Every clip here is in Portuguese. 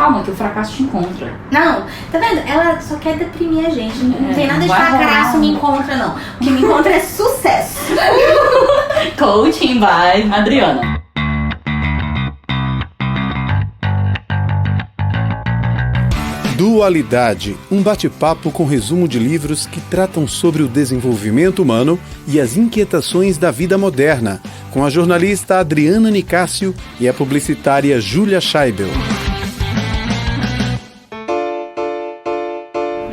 calma, que o fracasso te encontra. Não, tá vendo? Ela só quer deprimir a gente. Não tem nada de vai fracasso rolar. me encontra, não. O que me encontra é sucesso. Coaching by Adriana. Dualidade, um bate-papo com resumo de livros que tratam sobre o desenvolvimento humano e as inquietações da vida moderna, com a jornalista Adriana Nicásio e a publicitária Júlia Scheibel.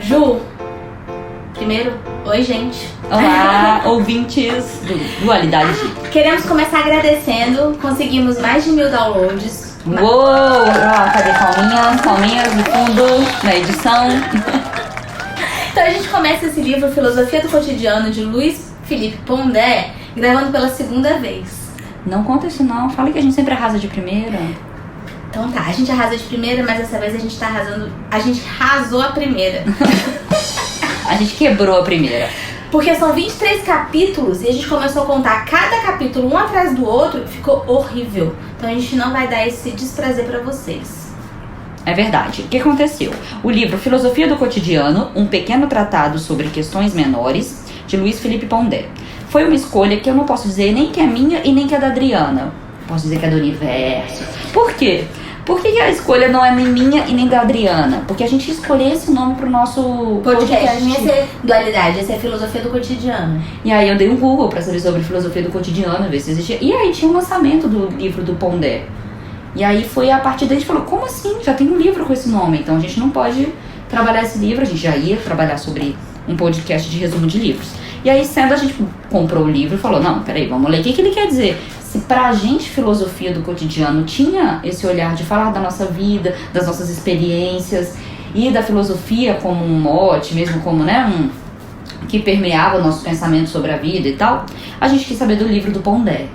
Ju, primeiro, oi gente. Olá, ouvintes do Dualidade. Queremos começar agradecendo, conseguimos mais de 1000 downloads. Uou! Cadê palminhas no fundo, na edição? Então a gente começa esse livro, Filosofia do Cotidiano, de Luiz Felipe Pondé, gravando pela segunda vez. Não conta isso não, fala que a gente sempre arrasa de primeira. Então tá, a gente arrasa de primeira, mas dessa vez a gente tá arrasando. A gente arrasou a primeira. A gente quebrou a primeira. Porque são 23 capítulos e a gente começou a contar cada capítulo um atrás do outro, ficou horrível. Então a gente não vai dar esse desprazer pra vocês. É verdade. O que aconteceu? O livro Filosofia do Cotidiano, um pequeno tratado sobre questões menores, de Luiz Felipe Pondé. Foi uma escolha que eu não posso dizer nem que é minha e nem que é da Adriana. Posso dizer que é do universo. Por quê? Por que a escolha não é nem minha e nem da Adriana? Porque a gente escolheu esse nome pro nosso podcast. Esse é Dualidade, esse é Filosofia do Cotidiano. E aí eu dei um Google pra saber sobre filosofia do cotidiano, ver se existia. E aí tinha um lançamento do livro do Pondé. E aí foi a partir daí a gente falou, como assim? Já tem um livro com esse nome, então a gente não pode trabalhar esse livro. A gente já ia trabalhar sobre um podcast de resumo de livros. E aí sendo a gente comprou o livro e falou, não, peraí, vamos ler. O que ele quer dizer? Se pra gente filosofia do cotidiano tinha esse olhar de falar da nossa vida, das nossas experiências e da filosofia como um mote, mesmo como, né, que permeava o nosso pensamento sobre a vida e tal, a gente quis saber do livro do Pondé.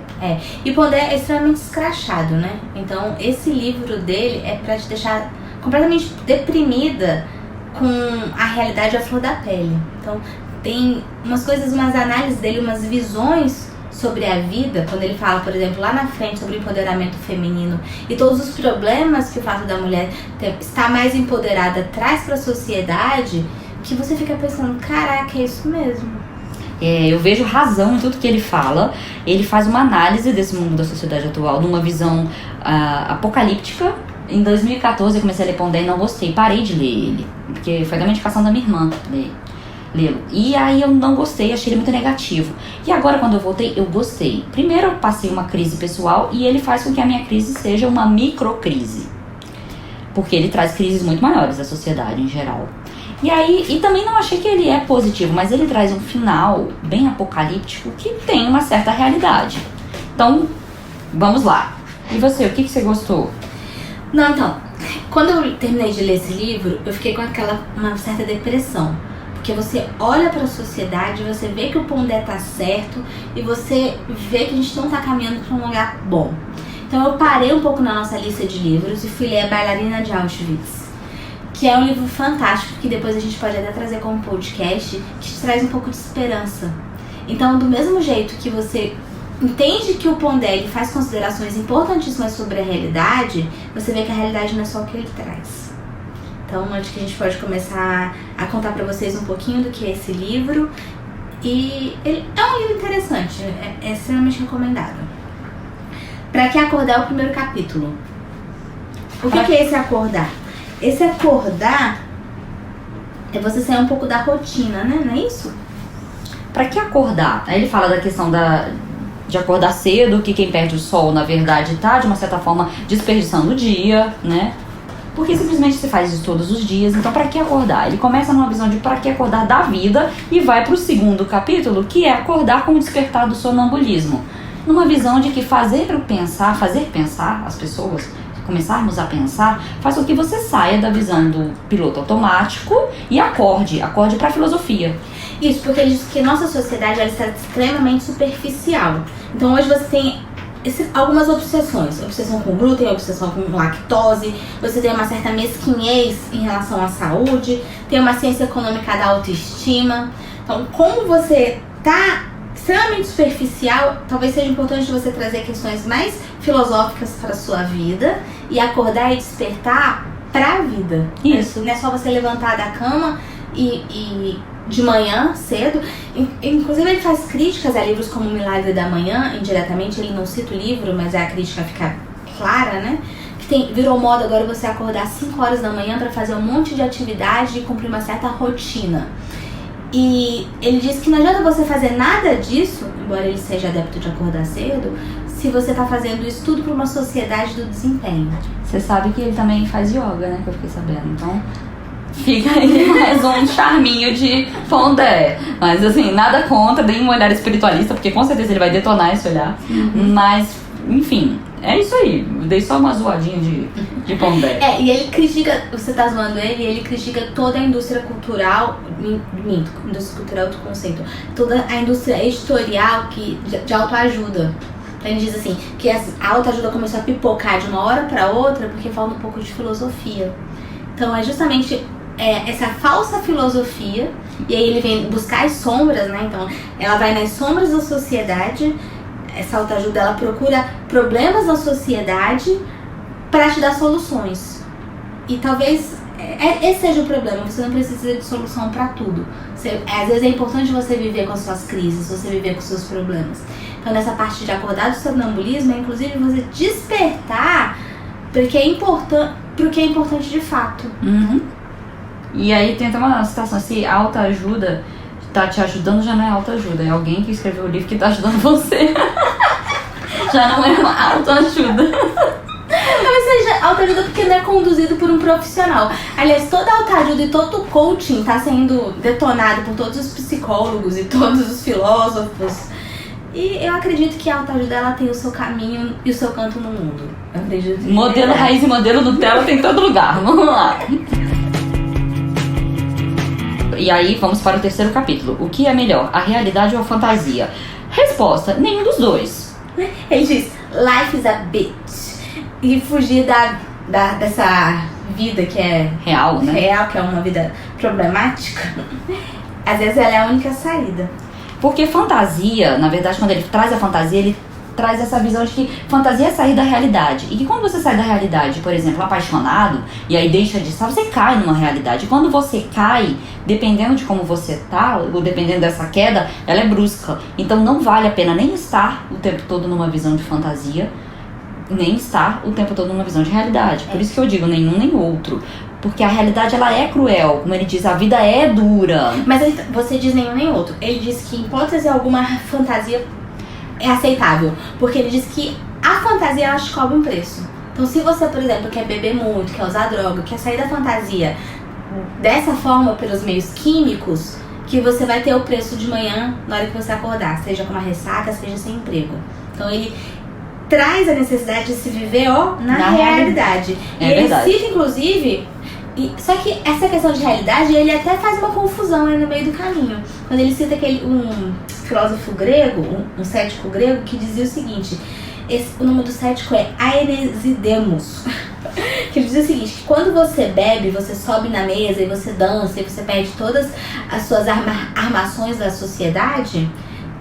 E Pondé é extremamente escrachado, né? Então esse livro dele é pra te deixar completamente deprimida com a realidade à flor da pele. Então tem umas coisas, umas análises dele, umas visões sobre a vida, quando ele fala, por exemplo, lá na frente sobre o empoderamento feminino e todos os problemas que o fato da mulher estar mais empoderada traz para a sociedade, que você fica pensando, caraca, é isso mesmo. Eu vejo razão em tudo que ele fala. Ele faz uma análise desse mundo da sociedade atual, numa visão apocalíptica. Em 2014 eu comecei a ler Pondé e não gostei, parei de ler ele, porque foi da medicação da minha irmã lê-lo. E aí eu não gostei, achei ele muito negativo. E agora quando eu voltei, eu gostei. Primeiro eu passei uma crise pessoal e ele faz com que a minha crise seja uma microcrise. Porque ele traz crises muito maiores da sociedade em geral. E aí, e também não achei que ele é positivo, mas ele traz um final bem apocalíptico que tem uma certa realidade. Então, vamos lá. E você, o que você gostou? Não, então, quando eu terminei de ler esse livro, eu fiquei com uma certa depressão. Porque você olha para a sociedade, você vê que o Pondé tá certo e você vê que a gente não tá caminhando para um lugar bom. Então eu parei um pouco na nossa lista de livros e fui ler A Bailarina de Auschwitz, que é um livro fantástico que depois a gente pode até trazer como podcast, que te traz um pouco de esperança. Então, do mesmo jeito que você entende que o Pondé ele faz considerações importantíssimas sobre a realidade, você vê que a realidade não é só o que ele traz. Então, acho que a gente pode começar a contar pra vocês um pouquinho do que é esse livro. E ele é um livro interessante, é extremamente recomendado. Pra que acordar é o primeiro capítulo. O que é esse acordar? Esse acordar é você sair um pouco da rotina, né? Não é isso? Pra que acordar? Aí ele fala da questão de acordar cedo, que quem perde o sol, na verdade, tá, de uma certa forma, desperdiçando o dia, né? Porque simplesmente se faz isso todos os dias. Então, pra que acordar? Ele começa numa visão de pra que acordar da vida e vai pro segundo capítulo, que é acordar com o despertar do sonambulismo. Numa visão de que fazer pensar as pessoas, começarmos a pensar, faz com que você saia da visão do piloto automático e acorde pra filosofia. Isso, porque ele diz que nossa sociedade ela está extremamente superficial. Então hoje você tem algumas obsessões. Obsessão com glúten, obsessão com lactose. Você tem uma certa mesquinhez em relação à saúde. Tem uma ciência econômica da autoestima. Então, como você está extremamente superficial, talvez seja importante você trazer questões mais filosóficas para a sua vida e acordar e despertar pra vida. Isso. Não é só você levantar da cama e de manhã, cedo. Inclusive ele faz críticas a livros como O Milagre da Manhã, indiretamente, ele não cita o livro, mas a crítica fica clara, né? Que virou moda agora você acordar às 5 horas da manhã para fazer um monte de atividade e cumprir uma certa rotina. E ele diz que não adianta você fazer nada disso, embora ele seja adepto de acordar cedo, se você tá fazendo isso tudo para uma sociedade do desempenho. Você sabe que ele também faz yoga, né? Que eu fiquei sabendo. Então, fica aí mais um charminho de Pondé. Mas, assim, nada contra, nem um olhar espiritualista, porque com certeza ele vai detonar esse olhar. Mas, enfim, é isso aí. Dei só uma zoadinha de Pondé. E ele critica, você tá zoando ele critica toda a indústria cultural, indústria cultural é outro conceito, toda a indústria editorial de autoajuda. Então ele diz assim, que a autoajuda começou a pipocar de uma hora para outra porque falta um pouco de filosofia. Então é justamente essa falsa filosofia, e aí ele vem buscar as sombras, né? Então ela vai nas sombras da sociedade, essa autoajuda ela procura problemas da sociedade para te dar soluções. E talvez esse seja o problema, você não precisa de solução para tudo. Às vezes é importante você viver com as suas crises, você viver com os seus problemas. Então nessa parte de acordar do sonambulismo é inclusive você despertar porque é importante de fato. Uhum. E aí tem até uma citação, se a autoajuda tá te ajudando, já não é autoajuda, é alguém que escreveu o livro que tá ajudando você. Já não é uma autoajuda. Talvez seja autoajuda porque não é conduzido por um profissional. Aliás, toda autoajuda e todo coaching tá sendo detonado por todos os psicólogos e todos os filósofos. E eu acredito que a autoajuda ela tem o seu caminho e o seu canto no mundo. Eu acredito. Modelo raiz e modelo Nutella tem em todo lugar. Vamos lá. E aí vamos para o terceiro capítulo. O que é melhor, a realidade ou a fantasia? Resposta, nenhum dos dois. Ele diz, life is a bitch. E fugir dessa vida que é real, né? Real, que é uma vida problemática. Às vezes ela é a única saída. Porque fantasia, na verdade, quando ele traz a fantasia, ele traz essa visão de que fantasia é sair da realidade. E que quando você sai da realidade, por exemplo, apaixonado, e aí deixa de estar, você cai numa realidade. E quando você cai, dependendo de como você tá, ou dependendo dessa queda, ela é brusca. Então não vale a pena nem estar o tempo todo numa visão de fantasia, nem estar o tempo todo numa visão de realidade. Por isso que eu digo nenhum nem outro. Porque a realidade ela é cruel, como ele diz, a vida é dura. Mas você diz nenhum nem outro. Ele diz que em hipótese alguma fantasia é aceitável. Porque ele diz que a fantasia ela te cobra um preço. Então se você, por exemplo, quer beber muito, quer usar droga, quer sair da fantasia dessa forma pelos meios químicos, que você vai ter o preço de manhã na hora que você acordar. Seja com uma ressaca, seja sem emprego. Então ele traz a necessidade de se viver na realidade. E ele verdade. cita inclusive... Só que essa questão de realidade, ele até faz uma confusão no meio do caminho. Quando ele cita um filósofo grego, um cético grego, que dizia o seguinte, o nome do cético é Aenesidemos, que ele dizia o seguinte, que quando você bebe, você sobe na mesa e você dança e você perde todas as suas armações da sociedade,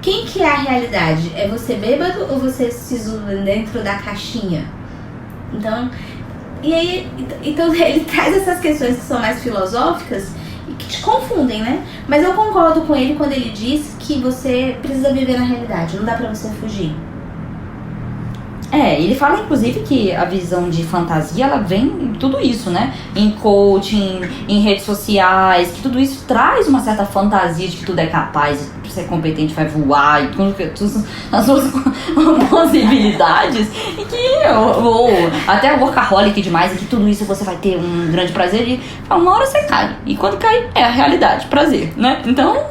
quem que é a realidade? É você bêbado ou você se isola dentro da caixinha? Então ele traz essas questões que são mais filosóficas e que te confundem, né? Mas eu concordo com ele quando ele diz que você precisa viver na realidade, não dá pra você fugir. Ele fala inclusive que a visão de fantasia ela vem em tudo isso, né? Em coaching, em redes sociais, que tudo isso traz uma certa fantasia de que tudo é capaz, de ser competente, vai voar e tudo, as suas possibilidades, e que até o workaholic demais, e que tudo isso você vai ter um grande prazer e uma hora você cai. E quando cai é a realidade, prazer, né? Então,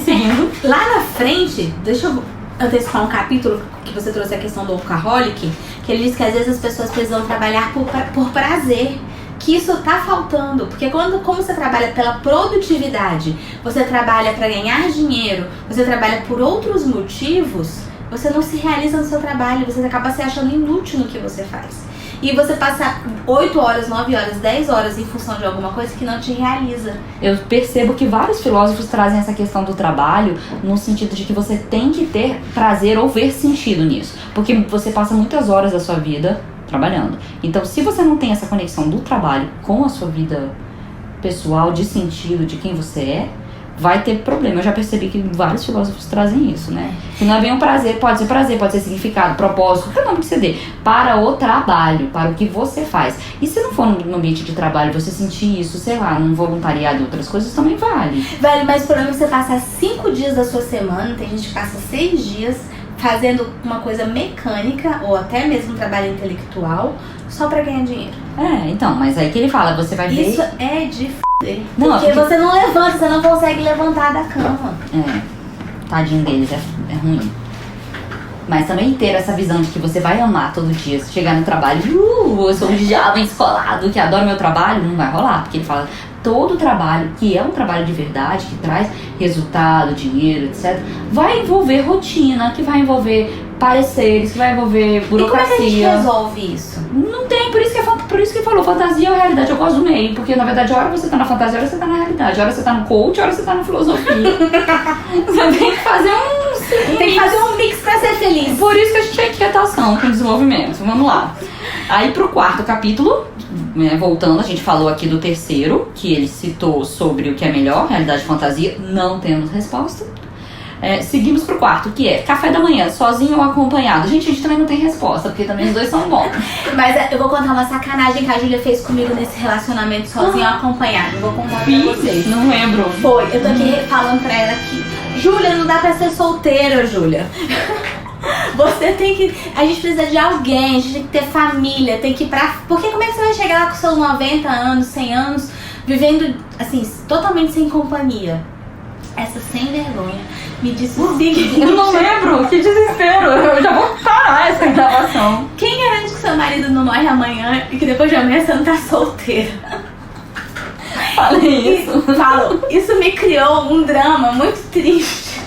seguindo. Lá na frente, deixa eu antecipar um capítulo que você trouxe a questão do workaholic, que ele diz que às vezes as pessoas precisam trabalhar por prazer, que isso tá faltando, porque como você trabalha pela produtividade, você trabalha para ganhar dinheiro, você trabalha por outros motivos, você não se realiza no seu trabalho, você acaba se achando inútil no que você faz. E você passa 8 horas, 9 horas, 10 horas em função de alguma coisa que não te realiza. Eu percebo que vários filósofos trazem essa questão do trabalho no sentido de que você tem que ter prazer ou ver sentido nisso. Porque você passa muitas horas da sua vida trabalhando. Então, se você não tem essa conexão do trabalho com a sua vida pessoal, de sentido, de quem você é, vai ter problema. Eu já percebi que vários filósofos trazem isso, né? Que não é bem um prazer, pode ser significado, propósito, qualquer nome que você dê, para o trabalho, para o que você faz. E se não for no ambiente de trabalho, você sentir isso, sei lá, num voluntariado e outras coisas, também vale. Vale, mas o problema é que você passa 5 dias da sua semana, tem gente que passa 6 dias fazendo uma coisa mecânica, ou até mesmo um trabalho intelectual, só pra ganhar dinheiro. Então, mas aí que ele fala, você vai ver... Isso é de Não, porque você não levanta, você não consegue levantar da cama. Tadinho deles, é ruim. Mas também ter essa visão de que você vai amar todo dia, se chegar no trabalho, eu sou um jovem escolado que adora meu trabalho, não vai rolar. Porque ele fala, todo trabalho, que é um trabalho de verdade, que traz resultado, dinheiro, etc., vai envolver rotina, que vai envolver pareceres, que vai envolver burocracia. E como é que a gente resolve isso? Não tem, por isso que ele falou, fantasia ou realidade, eu gosto do meio, porque na verdade a hora você tá na fantasia, a hora você tá na realidade, a hora você tá no coach, a hora você tá na filosofia. Você tem que fazer um mix pra ser feliz. Por isso que a gente é inquietação com desenvolvimento, vamos lá. Aí pro 4º capítulo, voltando, a gente falou aqui do 3º, que ele citou sobre o que é melhor, realidade e fantasia, não temos resposta. Seguimos pro 4º, que é café da manhã, sozinho ou acompanhado. Gente, a gente também não tem resposta, porque também os dois são bons. Mas eu vou contar uma sacanagem que a Júlia fez comigo nesse relacionamento sozinho ou acompanhado. Vou contar pra vocês. Não lembro. Foi, eu tô aqui falando pra ela aqui. Júlia, não dá pra ser solteira, Júlia. Você tem que... A gente precisa de alguém, a gente tem que ter família, tem que ir pra... Porque como é que você vai chegar lá com seus 90 anos, 100 anos, vivendo, assim, totalmente sem companhia? Essa sem vergonha me disse o seguinte... Eu não lembro, que desespero. Eu já vou parar essa gravação. Quem garante que seu marido não morre amanhã e que depois de amanhã você não tá solteira? Falei isso. Falou. Isso me criou um drama muito triste.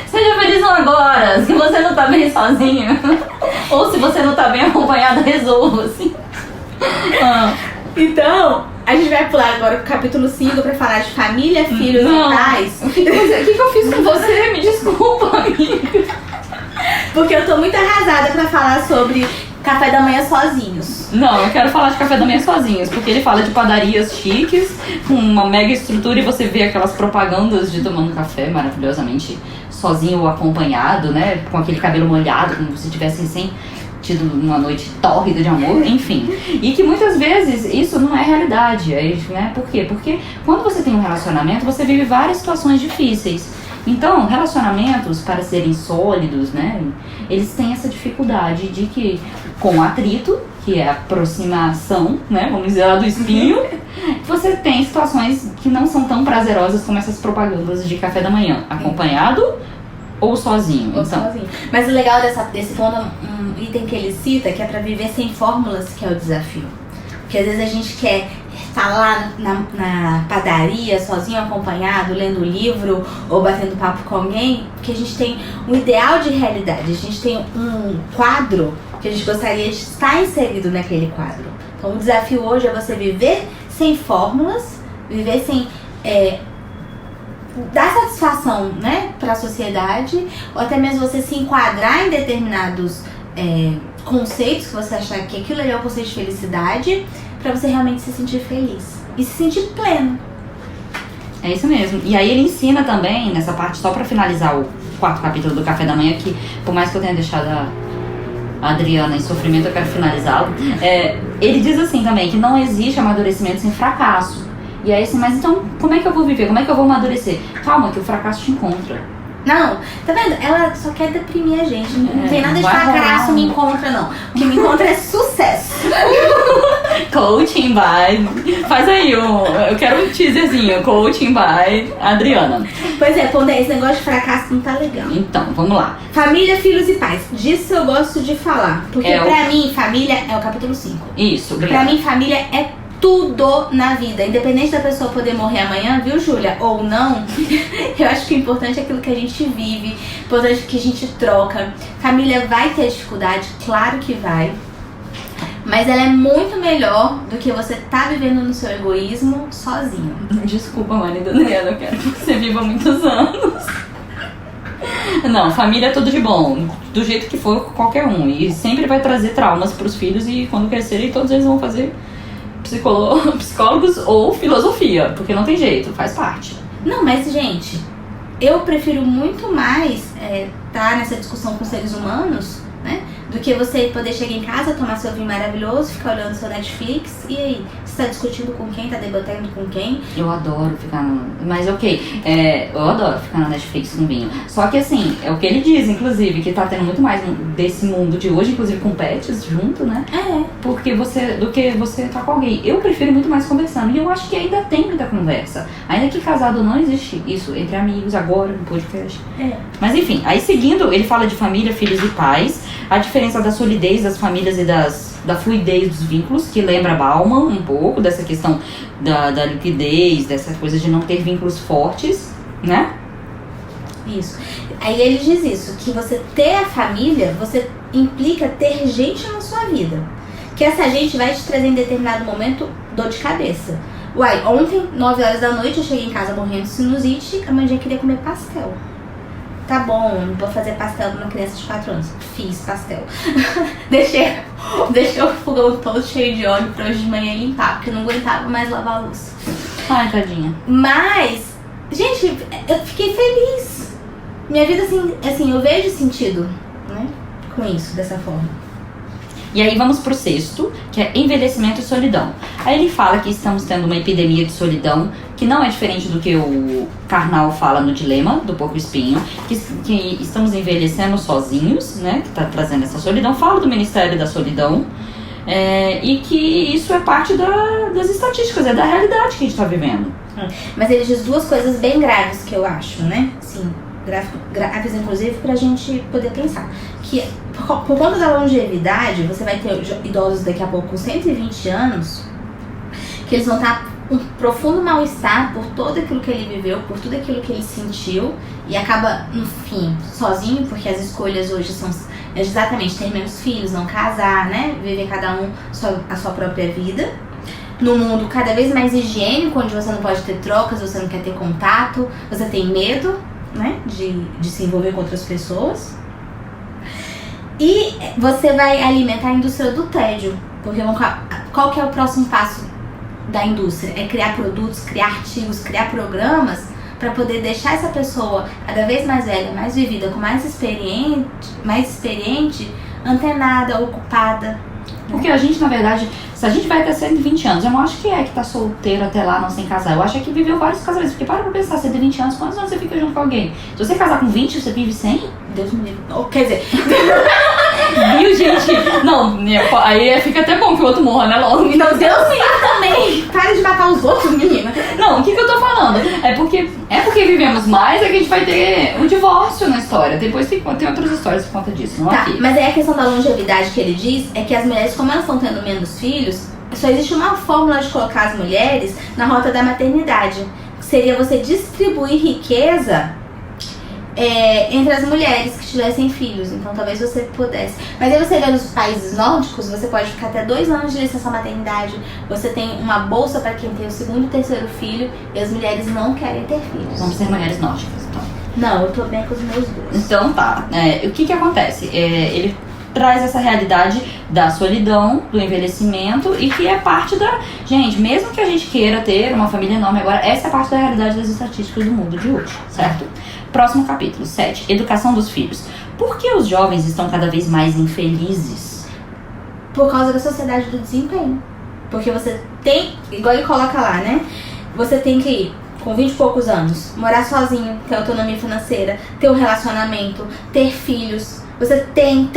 Seja feliz agora, se você não tá bem sozinho. Ou se você não tá bem acompanhado, resolva, assim. Então, a gente vai pular agora pro capítulo 5 pra falar de família, filhos e pais. O que eu fiz com você? Me desculpa, amiga. Porque eu tô muito arrasada pra falar sobre café da manhã sozinhos. Não, eu quero falar de café da manhã sozinhos, porque ele fala de padarias chiques, com uma mega estrutura, e você vê aquelas propagandas de tomando café maravilhosamente sozinho ou acompanhado, né? Com aquele cabelo molhado, como se tivesse recém tido uma noite tórrida de amor, enfim. E que muitas vezes isso não é realidade, né? Por quê? Porque quando você tem um relacionamento, você vive várias situações difíceis. Então, relacionamentos, para serem sólidos, né, eles têm essa dificuldade de que, com atrito, que é a aproximação, né, vamos dizer lá do espinho, você tem situações que não são tão prazerosas como essas propagandas de café da manhã, acompanhado ou sozinho. Ou então. sozinho. Mas o legal desse ponto, um item que ele cita, que é pra viver sem fórmulas, que é o desafio. Porque às vezes a gente quer estar lá na padaria, sozinho, acompanhado, lendo livro ou batendo papo com alguém, porque a gente tem um ideal de realidade, a gente tem um quadro que a gente gostaria de estar inserido naquele quadro. Então o desafio hoje é você viver sem fórmulas, viver sem dar satisfação, né, para a sociedade, ou até mesmo você se enquadrar em determinados conceitos que você achar que aquilo ali é o conceito de felicidade, pra você realmente se sentir feliz e se sentir pleno. É isso mesmo. E aí ele ensina também, nessa parte, só pra finalizar o 4º capítulo do Café da Manhã, que por mais que eu tenha deixado a Adriana em sofrimento, eu quero finalizá-lo. Ele diz assim também, que não existe amadurecimento sem fracasso. E aí assim, mas então como é que eu vou viver? Como é que eu vou amadurecer? Calma, que o fracasso te encontra. Não, tá vendo? Ela só quer deprimir a gente. Não tem nada de vai fracasso me encontra, não. O que me encontra é sucesso. Coaching by... Faz aí, eu quero um teaserzinho. Coaching by Adriana. Pois é, quando esse negócio de fracasso não tá legal. Então, vamos lá. Família, filhos e pais. Disso eu gosto de falar. Porque pra mim, família é o capítulo 5. Isso, obrigada. Pra mim, família é tudo na vida, independente da pessoa poder morrer amanhã, viu, Júlia? Ou não, eu acho que o importante é aquilo que a gente vive, o importante é que a gente troca. Família vai ter dificuldade, claro que vai, mas ela é muito melhor do que você tá vivendo no seu egoísmo sozinho. Desculpa, marido Adriana, eu quero que você viva muitos anos. Não, família é tudo de bom, do jeito que for qualquer um. E sempre vai trazer traumas pros filhos e quando crescerem todos eles vão fazer psicólogos ou filosofia, porque não tem jeito, faz parte. Não, mas gente, eu prefiro muito mais tá nessa discussão com seres humanos, né? Do que você poder chegar em casa, tomar seu vinho maravilhoso, ficar olhando seu Netflix e aí, você tá discutindo com quem, tá debatendo com quem? Eu adoro ficar no... Mas ok, eu adoro ficar na Netflix com vinho. Só que assim, é o que ele diz, inclusive, que tá tendo muito mais desse mundo de hoje, inclusive com pets junto, né? Porque do que você tá com alguém. Eu prefiro muito mais conversando. E eu acho que ainda tem muita conversa. Ainda que casado não existe isso entre amigos, agora, no podcast. Mas enfim, aí seguindo, ele fala de família, filhos e pais. A diferença da solidez das famílias e da fluidez dos vínculos, que lembra Bauman um pouco, dessa questão da liquidez, dessa coisa de não ter vínculos fortes, né? Isso. Aí ele diz isso, que você ter a família, você implica ter gente na sua vida. Que essa gente vai te trazer em determinado momento dor de cabeça. Uai, ontem, 9 horas da noite, eu cheguei em casa morrendo de sinusite, a mãe já queria comer pastel. Tá bom, vou fazer pastel pra uma criança de 4 anos. Fiz pastel. Deixei o fogão todo cheio de óleo pra hoje de manhã limpar, porque eu não aguentava mais lavar a louça. Ai, tadinha. Mas, gente, eu fiquei feliz. Minha vida, assim, eu vejo sentido, né, com isso, dessa forma. E aí vamos pro 6º, que é envelhecimento e solidão. Aí ele fala que estamos tendo uma epidemia de solidão, que não é diferente do que o Karnal fala no Dilema do Porco Espinho, que estamos envelhecendo sozinhos, né, que tá trazendo essa solidão. Fala do Ministério da Solidão, e que isso é parte das estatísticas, é da realidade que a gente tá vivendo. Mas ele diz 2 coisas bem graves que eu acho, né, assim, graves inclusive pra gente poder pensar. Que por conta da longevidade, você vai ter idosos daqui a pouco com 120 anos, que eles vão estar um profundo mal-estar por tudo aquilo que ele viveu, por tudo aquilo que ele sentiu, e acaba, no fim, sozinho, porque as escolhas hoje são exatamente ter menos filhos, não casar, né? Viver cada um a sua própria vida. Num mundo cada vez mais higiênico, onde você não pode ter trocas, você não quer ter contato, você tem medo, né, de se envolver com outras pessoas. E você vai alimentar a indústria do tédio, porque qual que é o próximo passo da indústria? É criar produtos, criar artigos, criar programas para poder deixar essa pessoa cada vez mais velha, mais vivida, com mais experiente, antenada, ocupada. Porque a gente, na verdade, se a gente vai ter 120 anos, eu não acho que tá solteiro até lá, não sem casar. Eu acho que viveu vários casamentos. Porque para pensar, 120 anos, quantos anos você fica junto com alguém? Se você casar com 20, você vive 100? Deus me livre. Quer dizer... Viu, gente? Não, aí fica até bom que o outro morra, né, logo. Então, Deus me livre também. Para de matar os outros, menina. Não, o que eu tô falando? É porque vivemos mais, é que a gente vai ter um divórcio na história. Depois tem outras histórias por conta disso, não aqui. Mas aí a questão da longevidade que ele diz é que as mulheres, como elas estão tendo menos filhos, só existe uma fórmula de colocar as mulheres na rota da maternidade. Seria você distribuir riqueza entre as mulheres que tivessem filhos. Então talvez você pudesse. Mas aí você vê nos países nórdicos, você pode ficar até 2 anos de licença maternidade. Você tem uma bolsa para quem tem o 2º e 3º filho, e as mulheres não querem ter filhos. Vamos ser mulheres nórdicas, então. Não, eu tô bem com os meus 2. Então tá. O que acontece? Ele traz essa realidade da solidão, do envelhecimento, e que é parte da... Gente, mesmo que a gente queira ter uma família enorme agora, essa é parte da realidade das estatísticas do mundo de hoje, certo? Próximo capítulo, 7. Educação dos filhos. Por que os jovens estão cada vez mais infelizes? Por causa da sociedade do desempenho. Porque você tem, igual ele coloca lá, né? Você tem que ir com 20 e poucos anos, morar sozinho, ter autonomia financeira, ter um relacionamento, ter filhos. Você tem.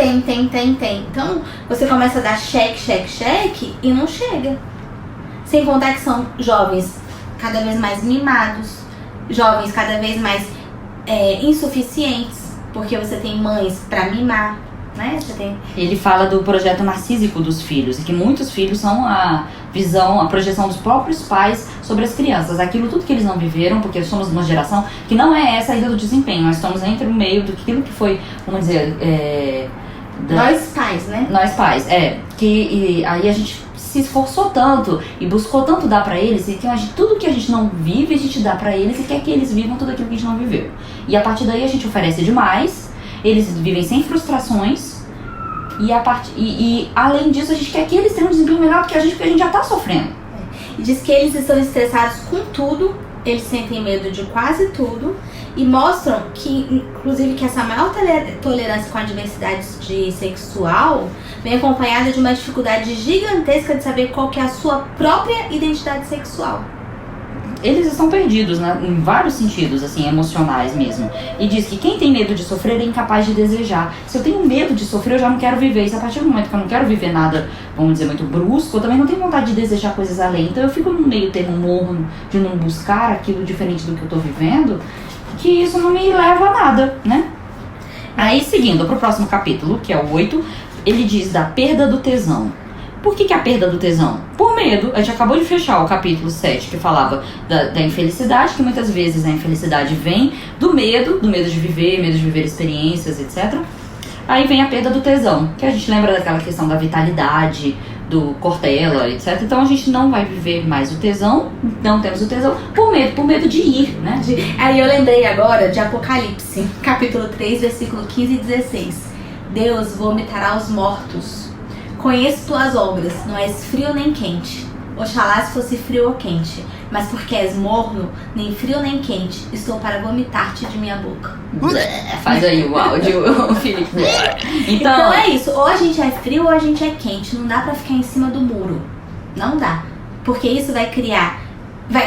Então, você começa a dar cheque e não chega. Sem contar que são jovens cada vez mais mimados, jovens cada vez mais insuficientes, porque você tem mães pra mimar, né? Ele fala do projeto narcísico dos filhos, e que muitos filhos são a projeção dos próprios pais sobre as crianças. Aquilo tudo que eles não viveram, porque somos uma geração que não é essa ainda do desempenho. Nós estamos entre o meio daquilo que foi, vamos dizer... Nós pais, né? Nós pais, aí a gente se esforçou tanto e buscou tanto dar pra eles, e então tudo que a gente não vive, a gente dá pra eles e quer que eles vivam tudo aquilo que a gente não viveu. E a partir daí a gente oferece demais, eles vivem sem frustrações, e além disso a gente quer que eles tenham um desempenho melhor que a gente, porque a gente já tá sofrendo. E diz que eles estão estressados com tudo, eles sentem medo de quase tudo, e mostram que, inclusive, que essa maior tolerância com a diversidade sexual vem acompanhada de uma dificuldade gigantesca de saber qual que é a sua própria identidade sexual. Eles estão perdidos, né, em vários sentidos, assim, emocionais mesmo. E diz que quem tem medo de sofrer é incapaz de desejar. Se eu tenho medo de sofrer, eu já não quero viver. E a partir do momento que eu não quero viver nada, vamos dizer, muito brusco, eu também não tenho vontade de desejar coisas além. Então eu fico no meio termo morno de não buscar aquilo diferente do que eu tô vivendo, que isso não me leva a nada, né? Aí, seguindo pro próximo capítulo, que é o 8, ele diz da perda do tesão. Por que a perda do tesão? Por medo. A gente acabou de fechar o capítulo 7, que falava da infelicidade, que muitas vezes a infelicidade vem do medo de viver experiências, etc. Aí vem a perda do tesão, que a gente lembra daquela questão da vitalidade, do Cortella, etc. Então a gente não vai viver mais o tesão, não temos o tesão, por medo de ir, né? Aí eu lembrei agora de Apocalipse, capítulo 3, versículo 15 e 16. Deus vomitará os mortos. Conheço tuas obras, não és frio nem quente. Oxalá se fosse frio ou quente, mas porque és morno, nem frio nem quente, estou para vomitar-te de minha boca. Faz aí o áudio, Felipe. Então é isso, ou a gente é frio ou a gente é quente, não dá pra ficar em cima do muro. Não dá, porque isso vai criar...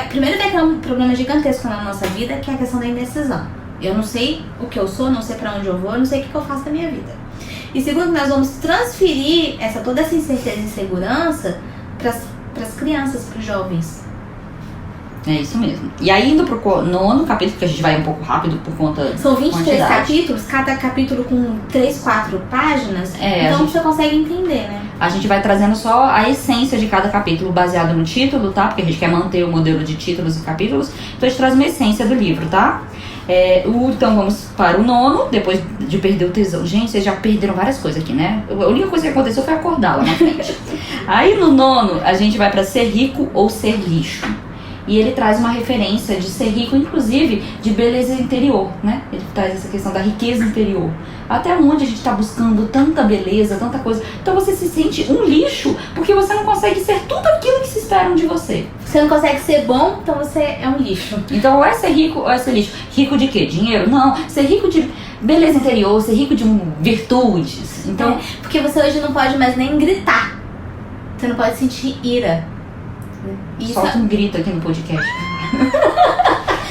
Primeiro vai criar um problema gigantesco na nossa vida, que é a questão da indecisão. Eu não sei o que eu sou, não sei pra onde eu vou, eu não sei o que eu faço da minha vida. E segundo, nós vamos transferir toda essa incerteza e insegurança para as crianças, para os jovens. É isso mesmo. E aí, indo pro 9º capítulo, que a gente vai um pouco rápido por conta... São 23 capítulos, cada capítulo com 3, 4 páginas. Então você consegue entender, né? A gente vai trazendo só a essência de cada capítulo baseado no título, tá? Porque a gente quer manter o modelo de títulos e capítulos. Então a gente traz uma essência do livro, tá? Então vamos para o 9º, depois de perder o tesão. Gente, vocês já perderam várias coisas aqui, né? A única coisa que aconteceu foi acordar lá na frente. Aí no 9º a gente vai para ser rico ou ser lixo. E ele traz uma referência de ser rico, inclusive, de beleza interior, né? Ele traz essa questão da riqueza interior. Até onde a gente está buscando tanta beleza, tanta coisa. Então você se sente um lixo, porque você não consegue ser tudo aquilo que se esperam de você. Você não consegue ser bom, então você é um lixo. Então ou é ser rico ou é ser lixo. Rico de quê? Dinheiro? Não. Ser rico de beleza interior, ser rico de virtudes. Então, porque você hoje não pode mais nem gritar. Você não pode sentir ira. Solta um grito aqui no podcast.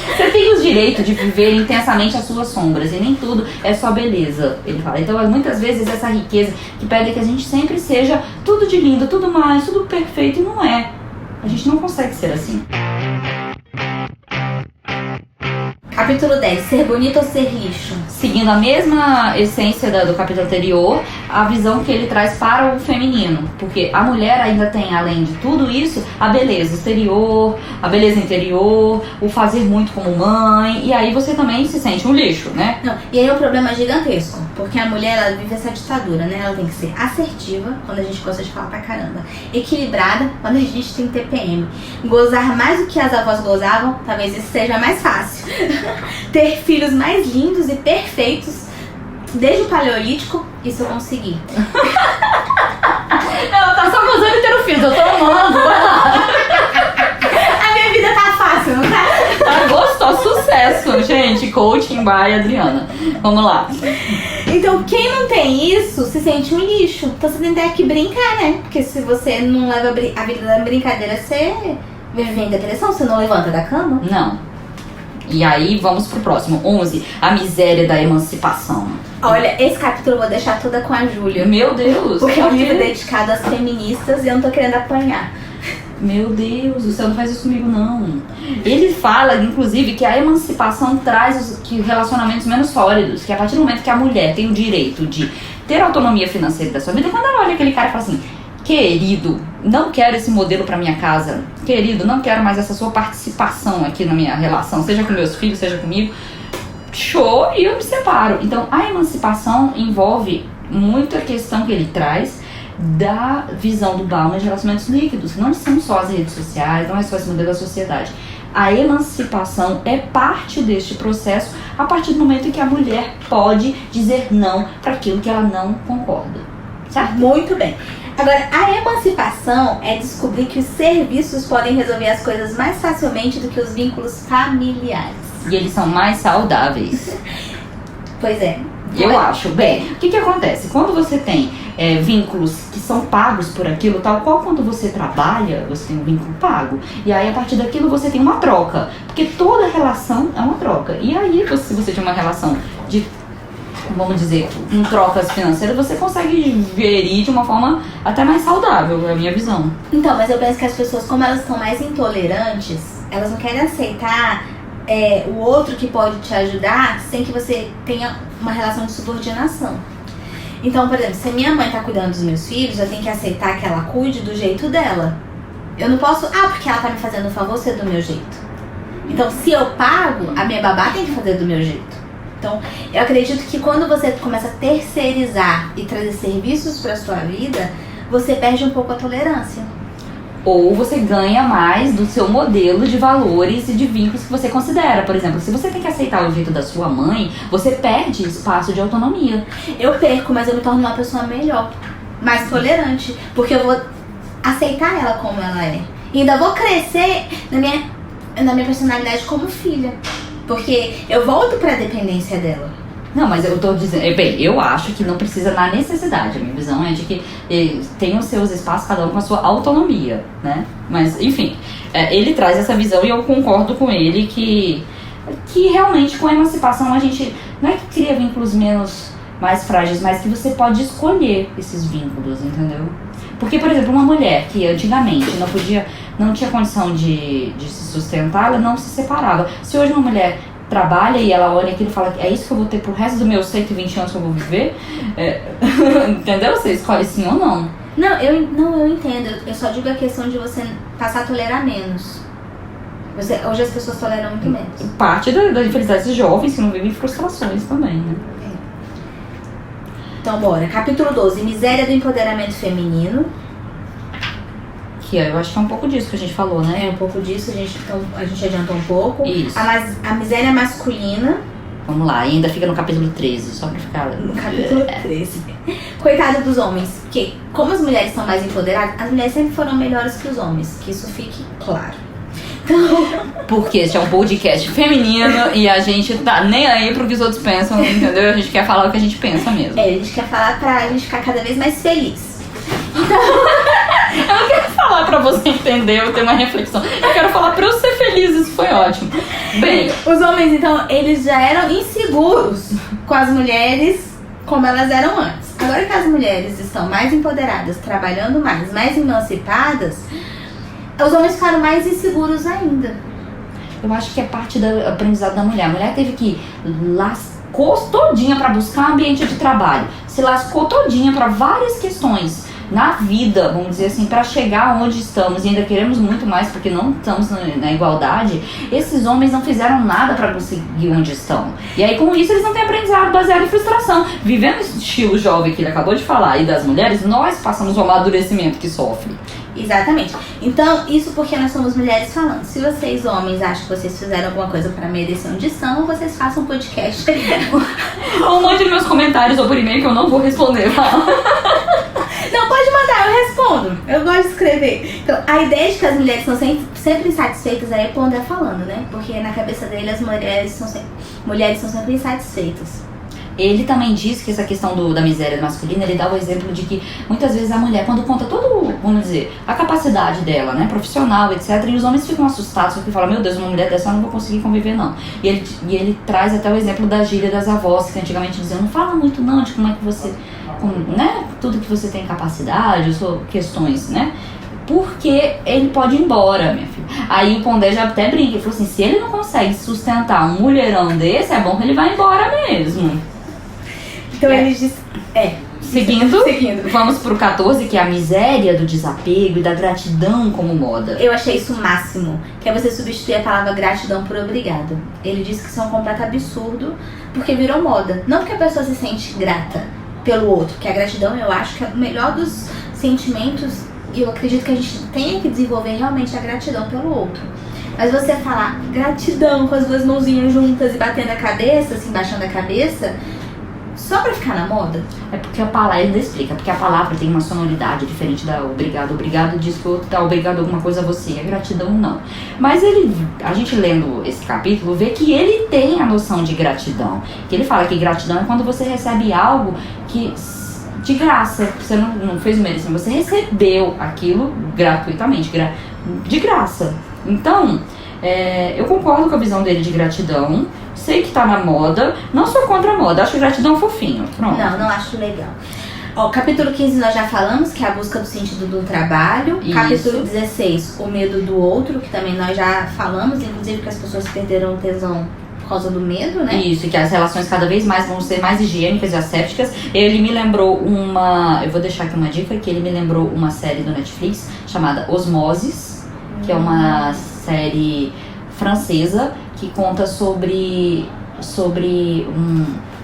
Você tem os direitos de viver intensamente as suas sombras, e nem tudo é só beleza, ele fala. Então, muitas vezes, essa riqueza que pede que a gente sempre seja tudo de lindo, tudo mais, tudo perfeito, e não é. A gente não consegue ser assim. Capítulo 10, ser bonito ou ser lixo? Seguindo a mesma essência do capítulo anterior, a visão que ele traz para o feminino. Porque a mulher ainda tem, além de tudo isso, a beleza exterior, a beleza interior, o fazer muito como mãe. E aí você também se sente um lixo, né? Não, e aí é um problema gigantesco. Porque a mulher, ela vive essa ditadura, né? Ela tem que ser assertiva, quando a gente gosta de falar pra caramba. Equilibrada, quando a gente tem TPM. Gozar mais do que as avós gozavam, talvez isso seja mais fácil. Ter filhos mais lindos e perfeitos, desde o paleolítico, isso eu consegui. Ela tá só gozando e tendo filhos, eu tô amando. A minha vida tá fácil, não tá? Tá gostoso, sucesso, gente. Coaching by Adriana. Vamos lá. Então, quem não tem isso, se sente um lixo. Então você tem que ter que brincar, né? Porque se você não leva a vida da brincadeira, você vive em depressão, você não levanta da cama. Não. E aí, vamos pro próximo. 11. A miséria da emancipação. Olha, esse capítulo eu vou deixar toda com a Júlia. Meu Deus. Porque é um livro dedicado às feministas e eu não tô querendo apanhar. Meu Deus, o céu não faz isso comigo, não. Ele fala, inclusive, que a emancipação traz relacionamentos menos sólidos. Que a partir do momento que a mulher tem o direito de ter autonomia financeira da sua vida, quando ela olha aquele cara e fala assim: querido, não quero esse modelo pra minha casa. Querido, não quero mais essa sua participação aqui na minha relação, seja com meus filhos, seja comigo. Show, e eu me separo. Então, a emancipação envolve muita questão que ele traz da visão do Bauman de relacionamentos líquidos. Não são só as redes sociais, não é só esse modelo da sociedade. A emancipação é parte deste processo a partir do momento em que a mulher pode dizer não para aquilo que ela não concorda. Certo? Muito bem. Agora, a emancipação é descobrir que os serviços podem resolver as coisas mais facilmente do que os vínculos familiares. E eles são mais saudáveis. Pois é. Eu acho. Bem, o que acontece? Quando você tem vínculos que são pagos por aquilo, tal qual quando você trabalha, você tem um vínculo pago. E aí, a partir daquilo, você tem uma troca. Porque toda relação é uma troca. E aí, se você tem uma relação de, vamos dizer, com trocas financeiras, você consegue gerir de uma forma até mais saudável, é a minha visão. Então, mas eu penso que as pessoas, como elas estão mais intolerantes, elas não querem aceitar o outro que pode te ajudar sem que você tenha uma relação de subordinação. Então, por exemplo, se a minha mãe tá cuidando dos meus filhos, eu tenho que aceitar que ela cuide do jeito dela. Eu não posso, porque ela tá me fazendo um favor, ser do meu jeito. Então, se eu pago, a minha babá tem que fazer do meu jeito. Então, eu acredito que quando você começa a terceirizar e trazer serviços pra sua vida, você perde um pouco a tolerância. Ou você ganha mais do seu modelo de valores e de vínculos que você considera. Por exemplo, se você tem que aceitar o jeito da sua mãe, você perde espaço de autonomia. Eu perco, mas eu me torno uma pessoa melhor, mais tolerante, porque eu vou aceitar ela como ela é. E ainda vou crescer na minha personalidade como filha, porque eu volto pra dependência dela. Não, mas eu tô dizendo... Bem, eu acho que não precisa na necessidade. A minha visão é de que tem os seus espaços, cada um com a sua autonomia, né? Mas, enfim, ele traz essa visão e eu concordo com ele que realmente com a emancipação a gente não é que cria vínculos mais frágeis, mas que você pode escolher esses vínculos, entendeu? Porque, por exemplo, uma mulher que antigamente não tinha condição de se sustentar, ela não se separava. Se hoje uma mulher trabalha e ela olha aquilo e fala, é isso que eu vou ter pro resto dos meus 120 anos que eu vou viver? Entendeu? Você escolhe sim ou não. Eu entendo. Eu só digo a questão de você passar a tolerar menos. Hoje as pessoas toleram muito menos. Parte da infelicidade dos jovens que não vivem frustrações também, né? Então, bora. Capítulo 12. Miséria do empoderamento feminino. Que eu acho que é um pouco disso que a gente falou, né? É um pouco disso, a gente adiantou um pouco. Isso. A miséria masculina. Vamos lá, e ainda fica no capítulo 13, só pra ficar... No capítulo 13. Coitado dos homens. Porque como as mulheres são mais empoderadas, as mulheres sempre foram melhores que os homens. Que isso fique claro. Então... Porque este é um podcast feminino e a gente tá nem aí pro que os outros pensam, entendeu? A gente quer falar o que a gente pensa mesmo. A gente quer falar pra gente ficar cada vez mais feliz. Então... Eu não quero falar pra você entender, eu tenho uma reflexão. Eu quero falar pra eu ser feliz, isso foi ótimo. Bem, os homens, então, eles já eram inseguros com as mulheres como elas eram antes. Agora que as mulheres estão mais empoderadas, trabalhando mais emancipadas, os homens ficaram mais inseguros ainda. Eu acho que é parte do aprendizado da mulher. A mulher teve que lascou todinha pra buscar um ambiente de trabalho. Se lascou todinha pra várias questões na vida, vamos dizer assim, para chegar onde estamos e ainda queremos muito mais porque não estamos na igualdade. Esses homens não fizeram nada para conseguir onde estão. E aí com isso eles não têm aprendizado baseado em frustração. Vivendo esse estilo jovem que ele acabou de falar e das mulheres, nós passamos o amadurecimento que sofre. Exatamente. Então, isso porque nós somos mulheres falando. Se vocês, homens, acham que vocês fizeram alguma coisa pra merecer onde são, vocês façam um podcast. Ou mande meus comentários ou por e-mail que eu não vou responder. Não, pode mandar, eu respondo. Eu gosto de escrever. Então, a ideia de que as mulheres são sempre insatisfeitas aí é o Pondé falando, né? Porque na cabeça dele as mulheres são sempre insatisfeitas. Ele também diz que essa questão da miséria masculina, ele dá o exemplo de que muitas vezes a mulher, quando conta todo, vamos dizer, a capacidade dela, né, profissional, etc, e os homens ficam assustados porque falam, meu Deus, uma mulher dessa eu não vou conseguir conviver não. E ele traz até o exemplo da gíria das avós, que antigamente diziam, não fala muito não de como é que você, né, tudo que você tem capacidade, ou questões, né, porque ele pode ir embora, minha filha. Aí o Pondé já até brinca, ele falou assim, se ele não consegue sustentar um mulherão desse, é bom que ele vá embora mesmo. Então ele diz... Seguindo, vamos pro 14, que é a miséria do desapego e da gratidão como moda. Eu achei isso o máximo, que é você substituir a palavra gratidão por obrigado. Ele diz que isso é um completo absurdo, porque virou moda. Não porque a pessoa se sente grata pelo outro, que a gratidão eu acho que é o melhor dos sentimentos, e eu acredito que a gente tenha que desenvolver realmente a gratidão pelo outro. Mas você falar gratidão com as duas mãozinhas juntas e batendo a cabeça, assim, baixando a cabeça, só pra ficar na moda? É porque a palavra, ele explica, porque a palavra tem uma sonoridade diferente da obrigado. Obrigado diz que o outro tá obrigado a alguma coisa a você, a gratidão não. Mas a gente lendo esse capítulo, vê que ele tem a noção de gratidão. Que ele fala que gratidão é quando você recebe algo que de graça, você não fez o merecimento, você recebeu aquilo gratuitamente, de graça. Então, eu concordo com a visão dele de gratidão, sei que tá na moda, não sou contra a moda, acho gratidão fofinho. Pronto. Não acho legal. Ó, capítulo 15 nós já falamos, que é a busca do sentido do trabalho. Isso. Capítulo 16, o medo do outro, que também nós já falamos, inclusive que as pessoas perderam o tesão por causa do medo, né? Isso, que as relações cada vez mais vão ser mais higiênicas e assépticas. Ele me lembrou eu vou deixar aqui uma dica, que ele me lembrou uma série do Netflix chamada Osmoses, que é uma série francesa que conta sobre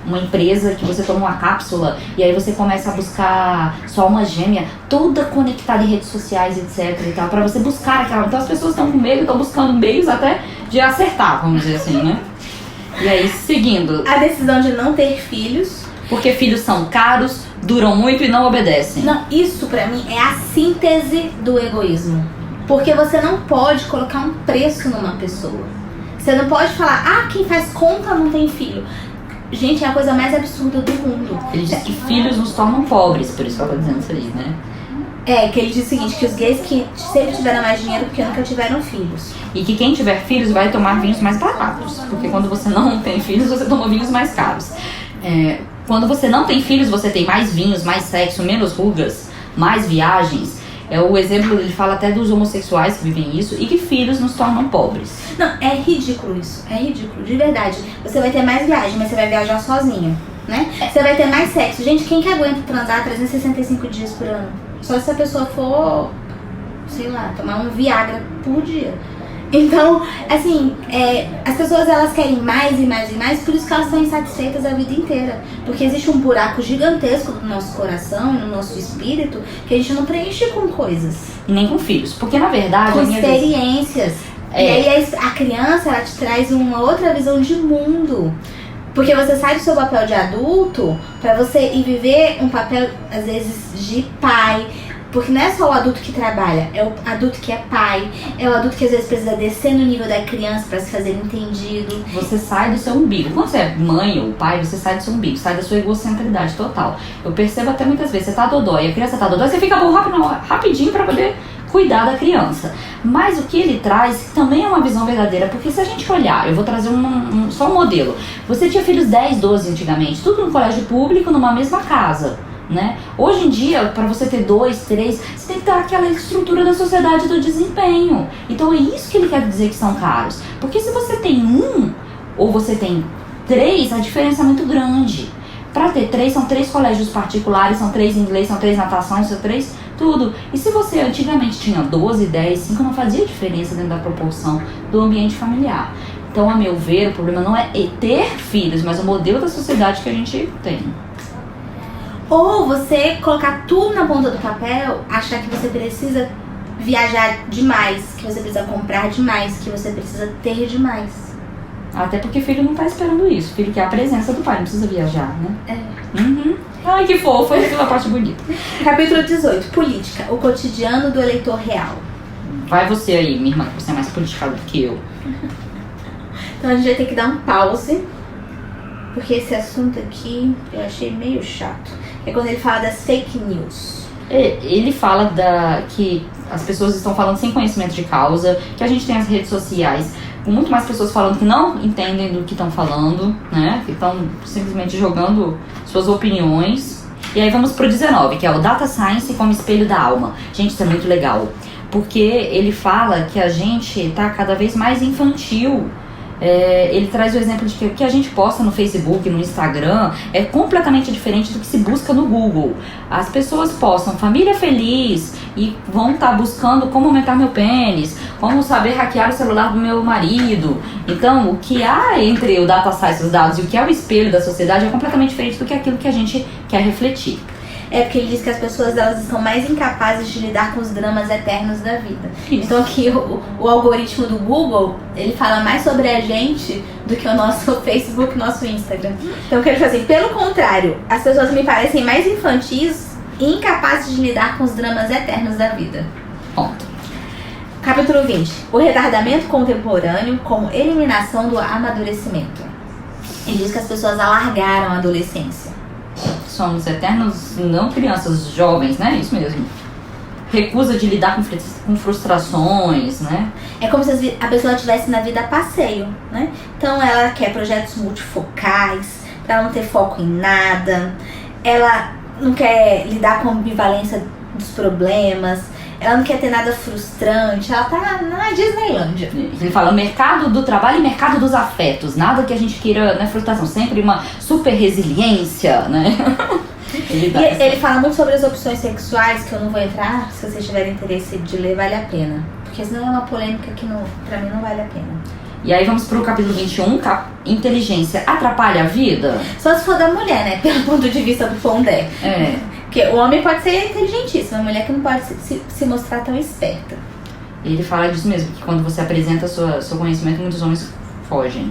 uma empresa que você toma uma cápsula e aí você começa a buscar sua alma gêmea toda conectada em redes sociais, etc e tal, pra você buscar aquela. Então as pessoas estão com medo, estão buscando meios até de acertar, vamos dizer assim, né? E aí, seguindo. A decisão de não ter filhos. Porque filhos são caros, duram muito e não obedecem. Não, isso pra mim é a síntese do egoísmo. Porque você não pode colocar um preço numa pessoa. Você não pode falar, quem faz conta não tem filho. Gente, é a coisa mais absurda do mundo. Ele diz que filhos nos tornam pobres, por isso que ela tá dizendo isso aí, né? Que ele diz o seguinte, que os gays que sempre tiveram mais dinheiro porque nunca tiveram filhos. E que quem tiver filhos vai tomar vinhos mais baratos. Porque quando você não tem filhos, você toma vinhos mais caros. Quando você não tem filhos, você tem mais vinhos, mais sexo, menos rugas, mais viagens. O exemplo, ele fala até dos homossexuais que vivem isso e que filhos nos tornam pobres. Não, é ridículo isso. É ridículo, de verdade. Você vai ter mais viagem, mas você vai viajar sozinho, né? Você vai ter mais sexo. Gente, quem que aguenta transar 365 dias por ano? Só se a pessoa for, sei lá, tomar um Viagra por dia. Então, assim, as pessoas elas querem mais e mais e mais, por isso que elas estão insatisfeitas a vida inteira. Porque existe um buraco gigantesco no nosso coração e no nosso espírito que a gente não preenche com coisas. Nem com filhos, porque na verdade... Com experiências. E aí a criança, ela te traz uma outra visão de mundo. Porque você sai do seu papel de adulto pra você ir viver um papel, às vezes, de pai. Porque não é só o adulto que trabalha, é o adulto que é pai, é o adulto que às vezes precisa descer no nível da criança pra se fazer entendido. Você sai do seu umbigo. Quando você é mãe ou pai, você sai do seu umbigo, sai da sua egocentridade total. Eu percebo até muitas vezes, você tá dodói, a criança tá dodói, você fica bom rapidinho pra poder cuidar da criança. Mas o que ele traz também é uma visão verdadeira, porque se a gente olhar, eu vou trazer só um modelo. Você tinha filhos 10, 12 antigamente, tudo no colégio público, numa mesma casa. Né? Hoje em dia, para você ter 2, 3, você tem que ter aquela estrutura da sociedade do desempenho. Então é isso que ele quer dizer que são caros. Porque se você tem 1 ou você tem 3, a diferença é muito grande. Para ter 3, são 3 colégios particulares, são 3 inglês, são 3 natação, são 3 tudo. E se você antigamente tinha 12, 10, 5, não fazia diferença dentro da proporção do ambiente familiar. Então, a meu ver, o problema não é ter filhos, mas o modelo da sociedade que a gente tem. Ou você colocar tudo na ponta do papel, achar que você precisa viajar demais, que você precisa comprar demais, que você precisa ter demais. Até porque filho não tá esperando isso. Filho quer a presença do pai, não precisa viajar, né? Ai, que fofo, aquela parte bonita. Capítulo 18, política, o cotidiano do eleitor real. Vai você aí, minha irmã, que você é mais politicada do que eu. Então a gente vai ter que dar um pause, porque esse assunto aqui eu achei meio chato. É quando ele fala das fake news. Ele fala que as pessoas estão falando sem conhecimento de causa, que a gente tem as redes sociais com muito mais pessoas falando que não entendem do que estão falando, né? Que estão simplesmente jogando suas opiniões. E aí vamos pro 19, que é o Data Science como espelho da alma. Gente, isso é muito legal, porque ele fala que a gente tá cada vez mais infantil. Ele traz o exemplo de que o que a gente posta no Facebook, no Instagram, é completamente diferente do que se busca no Google. As pessoas postam família feliz e vão estar buscando como aumentar meu pênis, como saber hackear o celular do meu marido. Então, o que há entre o data science, os dados, e o que é o espelho da sociedade é completamente diferente do que aquilo que a gente quer refletir. É porque ele diz que as pessoas elas estão mais incapazes de lidar com os dramas eternos da vida. Isso. Então aqui o algoritmo do Google, ele fala mais sobre a gente do que o nosso Facebook, nosso Instagram. Então eu quero dizer assim, pelo contrário, as pessoas me parecem mais infantis e incapazes de lidar com os dramas eternos da vida. Ponto. Capítulo 20. O retardamento contemporâneo como eliminação do amadurecimento. Ele diz que as pessoas alargaram a adolescência. Somos eternos, não crianças, jovens, né? Isso mesmo. Recusa de lidar com frustrações, né? É como se a pessoa estivesse na vida a passeio, né? Então ela quer projetos multifocais, pra não ter foco em nada. Ela não quer lidar com a ambivalência dos problemas. Ela não quer ter nada frustrante. Ela tá na Disneylândia. Ele fala mercado do trabalho e mercado dos afetos. Nada que a gente queira, né, frustração. Sempre uma super resiliência, né? Ele fala muito sobre as opções sexuais, que eu não vou entrar. Se vocês tiverem interesse de ler, vale a pena. Porque senão é uma polêmica que pra mim não vale a pena. E aí vamos pro capítulo 21, inteligência atrapalha a vida? Só se for da mulher, né? Pelo ponto de vista do Pondé. É. Porque o homem pode ser inteligentíssimo, a mulher que não pode se mostrar tão esperta. Ele fala disso mesmo, que quando você apresenta seu conhecimento, muitos homens fogem.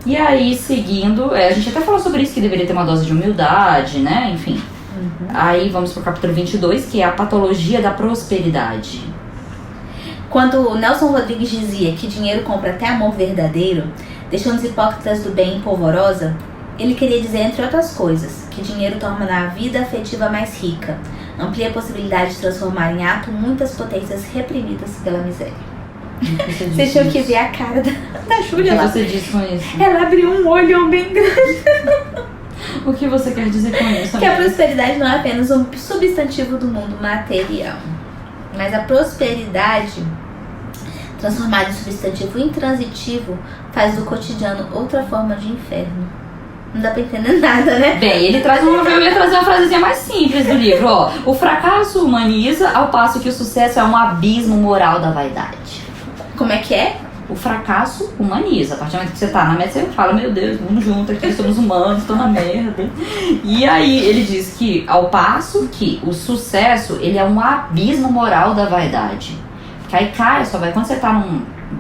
E aí, seguindo, a gente até falou sobre isso, que deveria ter uma dose de humildade, né? Enfim. Uhum. Aí vamos pro capítulo 22, que é a patologia da prosperidade. Quando Nelson Rodrigues dizia que dinheiro compra até amor verdadeiro, deixando os hipócritas do bem polvorosa, ele queria dizer, entre outras coisas, que dinheiro torna a vida afetiva mais rica, amplia a possibilidade de transformar em ato muitas potências reprimidas pela miséria. Vocês tinham que ver a cara da Júlia lá. O que você diz com isso? Ela abriu um olho bem grande. O que você quer dizer com isso? Que a prosperidade não é apenas um substantivo do mundo material, mas a prosperidade transformada em substantivo intransitivo faz do cotidiano outra forma de inferno. Não dá pra entender nada, né? Bem, ele traz eu ia trazer uma frasezinha mais simples do livro, ó. O fracasso humaniza, ao passo que o sucesso é um abismo moral da vaidade. Como é que é? O fracasso humaniza. A partir do momento que você tá na meta, você fala, meu Deus, vamos junto aqui, somos humanos, tô na merda. E aí ele diz que, ao passo que o sucesso, ele é um abismo moral da vaidade. Que aí cai, só vai, quando você tá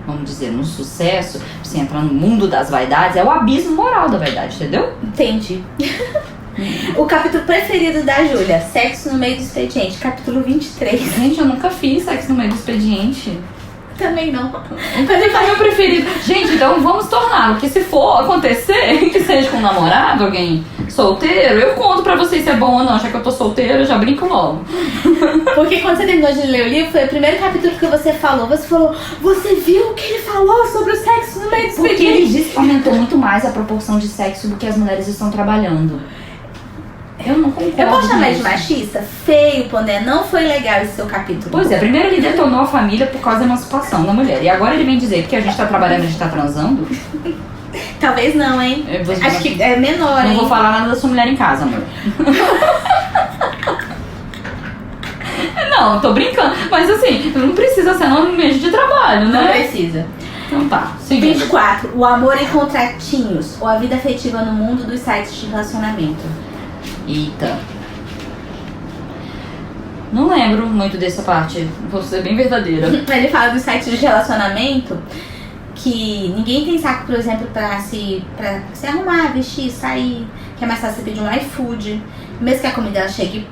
vamos dizer, num sucesso, você entra no mundo das vaidades, é o abismo moral da vaidade, entendeu? Entendi. O capítulo preferido da Júlia, sexo no meio do expediente, capítulo 23. Gente, eu nunca fiz sexo no meio do expediente. Também não. Mas ele é meu preferido. Gente, então vamos torná-lo. Que se for acontecer, que seja com um namorado, alguém solteiro, eu conto pra vocês se é bom ou não. Já que eu tô solteiro, eu já brinco logo. Porque quando você terminou de ler o livro, foi o primeiro capítulo que você falou. Você falou, você viu o que ele falou sobre o sexo no meio do expediente? Porque ele disse que aumentou muito mais a proporção de sexo do que as mulheres estão trabalhando. Eu não concordo. Eu posso chamar com de isso. machista? Feio, Pondé. Não foi legal esse seu capítulo. Pois é, primeiro ele detonou a família por causa da emancipação da mulher. E agora ele vem dizer que a gente tá trabalhando, a gente tá transando. Talvez não, hein? Acho que é menor, não hein? vou falar nada da sua mulher em casa, amor. Não, tô brincando. Mas assim, não precisa ser no ambiente de trabalho, né? Não precisa. Então tá, seguindo. 24. O amor em contratinhos, ou a vida afetiva no mundo dos sites de relacionamento. Eita. Não lembro muito dessa parte. Vou ser bem verdadeira. Ele fala dos sites de relacionamento que ninguém tem saco, por exemplo, pra se arrumar, vestir, sair. Que é mais fácil você pedir um iFood. Mesmo que a comida ela chegue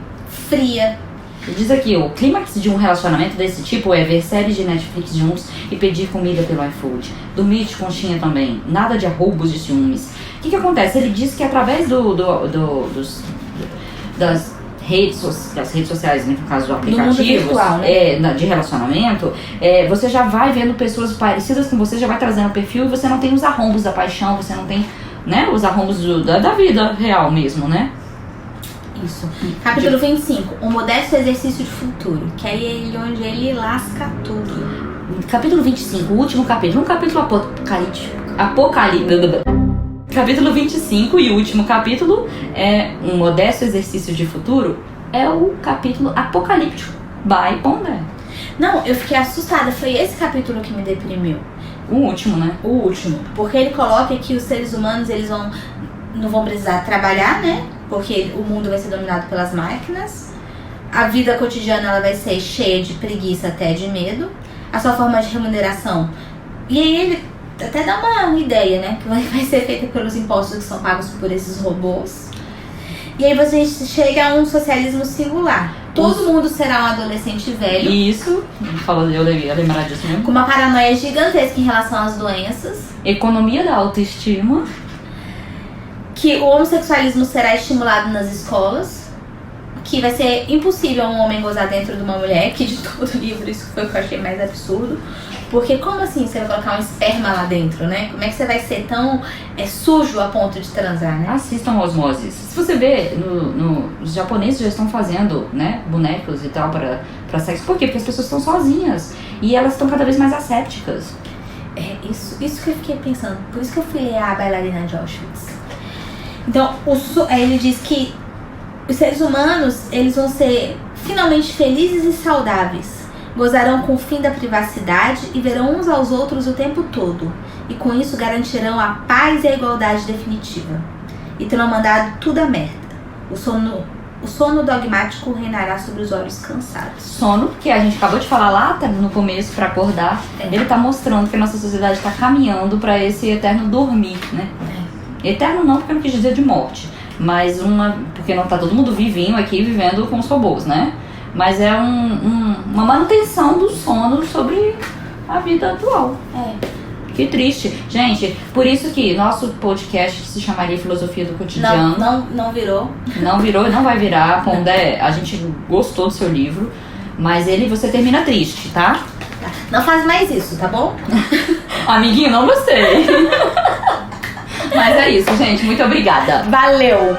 fria. Diz aqui, o clímax de um relacionamento desse tipo é ver séries de Netflix juntos e pedir comida pelo iFood. Dormir de conchinha também. Nada de arroubos de ciúmes. O que acontece? Ele diz que através das redes sociais, no caso do aplicativo, virtual, né? De relacionamento, você já vai vendo pessoas parecidas com você, já vai trazendo o perfil e você não tem os arrombos da paixão, você não tem, né, os arrombos da vida real mesmo, né? Isso. Capítulo 25. Um modesto exercício de futuro. Que aí é ele onde ele lasca tudo. Capítulo 25, o último capítulo. Um capítulo apocalíptico. Capítulo 25 e o último capítulo é um modesto exercício de futuro. É o capítulo apocalíptico. By Pondé. Não, eu fiquei assustada. Foi esse capítulo que me deprimiu. O último, né? O último. Porque ele coloca que os seres humanos, eles não vão precisar trabalhar, né? porque o mundo vai ser dominado pelas máquinas. A vida cotidiana ela vai ser cheia de preguiça, até de medo. A sua forma de remuneração. E aí ele até dá uma ideia, né? Que vai ser feita pelos impostos que são pagos por esses robôs. E aí você chega a um socialismo singular. Todo mundo será um adolescente velho. Isso, eu ia lembrar disso mesmo. Com uma paranoia gigantesca em relação às doenças. Economia da autoestima. Que o homossexualismo será estimulado nas escolas. Que vai ser impossível um homem gozar dentro de uma mulher. Que de todo o livro isso foi o que eu achei mais absurdo. Porque como assim você vai colocar um esperma lá dentro, né? Como é que você vai ser tão sujo a ponto de transar, né? Assistam Osmose. Se você vê, os japoneses já estão fazendo, né, bonecos e tal para sexo. Por quê? Porque as pessoas estão sozinhas. E elas estão cada vez mais assépticas. Isso que eu fiquei pensando. Por isso que eu fui ler A Bailarina de Auschwitz. Então, ele diz que os seres humanos, eles vão ser finalmente felizes e saudáveis. Gozarão com o fim da privacidade e verão uns aos outros o tempo todo. E com isso garantirão a paz e a igualdade definitiva. E terão mandado tudo a merda. O sono dogmático reinará sobre os olhos cansados. Sono, que a gente acabou de falar lá no começo para acordar. Ele tá mostrando que a nossa sociedade está caminhando para esse eterno dormir, né? Eterno não, porque eu não quis dizer de morte. Mas porque não tá todo mundo vivinho aqui, vivendo com os robôs, né? Mas é uma manutenção do sono sobre a vida atual. Que triste. Gente, por isso que nosso podcast se chamaria Filosofia do Cotidiano. Não virou. Não virou e não vai virar. Pondé, a gente gostou do seu livro, mas você termina triste, tá? Não faz mais isso, tá bom? Amiguinho, não gostei. Mas é isso, gente. Muito obrigada. Valeu!